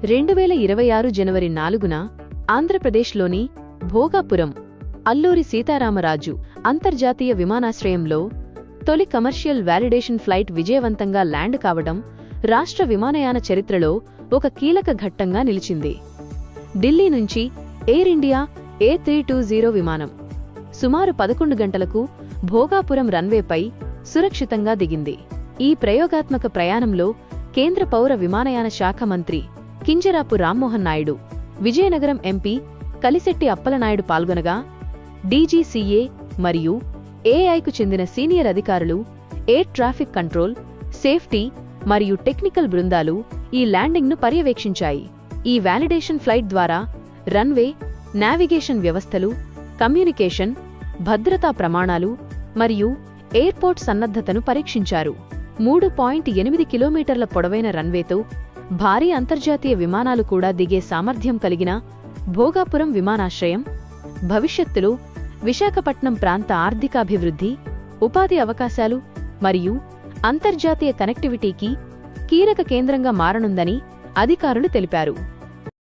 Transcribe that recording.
2026 జనవరి 4న ఆంధ్రప్రదేశ్లోని భోగాపురం అల్లూరి సీతారామరాజు అంతర్జాతీయ విమానాశ్రయంలో తొలి కమర్షియల్ వాలిడేషన్ ఫ్లైట్ విజయవంతంగా ల్యాండ్ కావడం రాష్ట్ర విమానయాన చరిత్రలో ఒక కీలక ఘట్టంగా నిలిచింది. ఢిల్లీ నుంచి ఎయిర్ ఇండియా A320 విమానం సుమారు 11 గంటలకు భోగాపురం రన్వేపై సురక్షితంగా దిగింది. ఈ ప్రయోగాత్మక ప్రయాణంలో కేంద్ర పౌర విమానయాన శాఖ మంత్రి కింజరాపు రామ్మోహన్ నాయుడు, విజయనగరం ఎంపీ కలిశెట్టి అప్పలనాయుడు పాల్గొనగా డీజీసీఏ మరియు ఏఐకు చెందిన సీనియర్ అధికారులు, ఎయిర్ ట్రాఫిక్ కంట్రోల్, సేఫ్టీ మరియు టెక్నికల్ బృందాలు ఈ ల్యాండింగ్ను పర్యవేక్షించాయి. ఈ వాలిడేషన్ ఫ్లైట్ ద్వారా రన్వే, నావిగేషన్ వ్యవస్థలు, కమ్యూనికేషన్, భద్రతా ప్రమాణాలు మరియు ఎయిర్పోర్ట్ సన్నద్ధతను పరీక్షించారు. 3.8 కిలోమీటర్ల పొడవైన రన్వేతో భారీ అంతర్జాతీయ విమానాలు కూడా దిగే సామర్థ్యం కలిగిన భోగాపురం విమానాశ్రయం భవిష్యత్తులో విశాఖపట్నం ప్రాంత ఆర్థికాభివృద్ధి, ఉపాధి అవకాశాలు మరియు అంతర్జాతీయ కనెక్టివిటీకి కీలక కేంద్రంగా మారనుందని అధికారులు తెలిపారు.